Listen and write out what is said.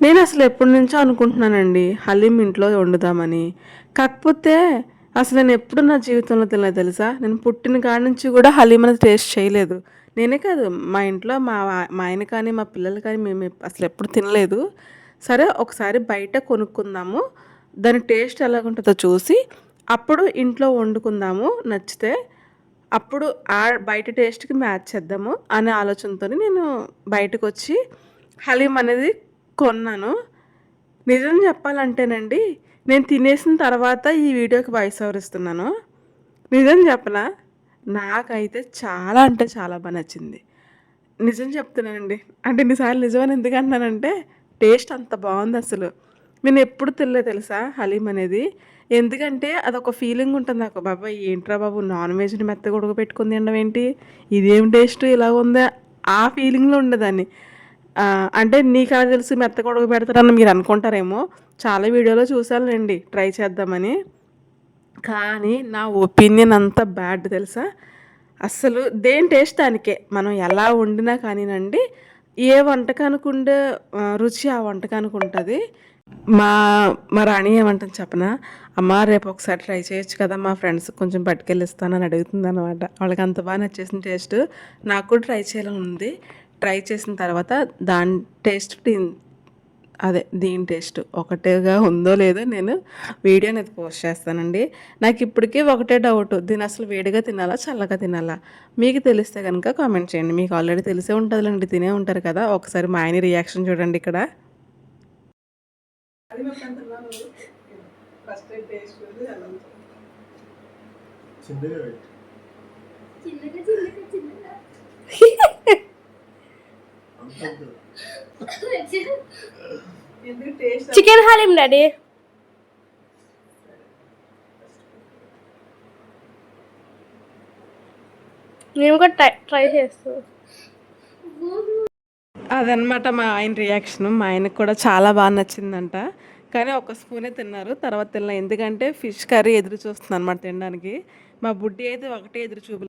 నేను అసలు ఎప్పటి నుంచో అనుకుంటున్నానండి హలీం ఇంట్లో వండుదామని. కాకపోతే అసలు నేను ఎప్పుడు నా జీవితంలో తినలేదు తెలుసా? నేను పుట్టిన కాడి నుంచి కూడా హలీం అనేది టేస్ట్ చేయలేదు. నేనే కాదు మా ఇంట్లో మా ఆయన కానీ, మా పిల్లలు కానీ మేము అసలు ఎప్పుడు తినలేదు. సరే ఒకసారి బయట కొనుక్కుందాము. దాని టేస్ట్ ఎలాగుంటుందో చూసి అప్పుడు ఇంట్లో వండుకుందాము నచ్చితే. అప్పుడు బయట టేస్ట్‌కి మ్యాచ్ చేద్దాము అనే ఆలోచనతోని నేను బయటకొచ్చి హలీం అనేది కొన్నాను. నిజం చెప్పాలంటేనండి, నేను తినేసిన తర్వాత ఈ వీడియోకి వాయిస్ ఓవర్ ఇస్తున్నాను. నిజం చెప్పనా? నాకైతే చాలా అంటే చాలా నచ్చింది. నిజం చెప్తున్నానండి. అంటే ఇన్ని సార్లు నిజమని ఎందుకంటున్నానంటే, టేస్ట్ అంత బావుందసలు. నేనెప్పుడు తినలేదు తెలుసా హలీం అనేది. ఎందుకంటే అదొక ఫీలింగ్ ఉంటుంది నాకు. బాబోయ్! ఏంట్రా బాబు నాన్ వెజ్‌ని మెత్తగా ఉడకబెట్టుకొని తినడం ఏంటి? ఇదేం టేస్ట్ ఇలాగుందా? ఆ ఫీలింగ్‌లో ఉండేదాన్ని. అంటే నీకెలా తెలుసు మెత్తగా ఉడకబెడతారని మీరు అనుకుంటారేమో. చాలా వీడియోలో చూసానులెండి ట్రై చేద్దామని. కానీ నా ఒపీనియన్ అంతా బ్యాడ్ తెలుసా? అస్సలు దేని టేస్ట్ దానికే. మనం ఎలా వండినా కానీనండి, ఏ వంటకానికి ఉండే రుచి ఆ వంటకానికి ఉంటది. మా మా రాణి ఏమంటుంది చెప్పనా? అమ్మ రేపు ఒకసారి ట్రై చేయొచ్చు కదా! మా ఫ్రెండ్స్‌కి కొంచెం పట్టుకెళ్ళి ఇస్తానని అడుగుతుందనమాట. వాళ్ళకి అంత బాగా నచ్చేసిన టేస్ట్. నాకు కూడా ట్రై చేయాలని ఉంది. ట్రై చేసిన తర్వాత దాని టేస్ట్ దీని టేస్ట్ ఒకటేగా ఉందో లేదో నేను వీడియో అనేది పోస్ట్ చేస్తానండి. నాకు ఇప్పటికీ ఒకటే డౌట్. దీన్ని అసలు వేడిగా తినాలా? చల్లగా తినాలా? మీకు తెలిస్తే గనుక కామెంట్ చేయండి. మీకు ఆల్రెడీ తెలిసే ఉంటదిలెండి. తినే ఉంటారు కదా! ఒకసారి మా ఆయన రియాక్షన్ చూడండి ఇక్కడ. అది మాకు ఫస్ట్ టేస్ట్ చిన్నగా పెట్టు. Chicken haleem daddy. నేను కూడా ట్రై చేస్తాను. అదనమాట మా ఆయన రియాక్షన్. మా ఆయనకు కూడా చాలా బాగా నచ్చిందంట. కానీ ఒక స్పూనే తిన్నారు. తర్వాత తినలే. ఎందుకంటే ఫిష్ కర్రీ ఎదురు చూస్తుంది అనమాట తినడానికి. మా బుడ్డి అయితే ఒకటే ఎదురు చూపులు.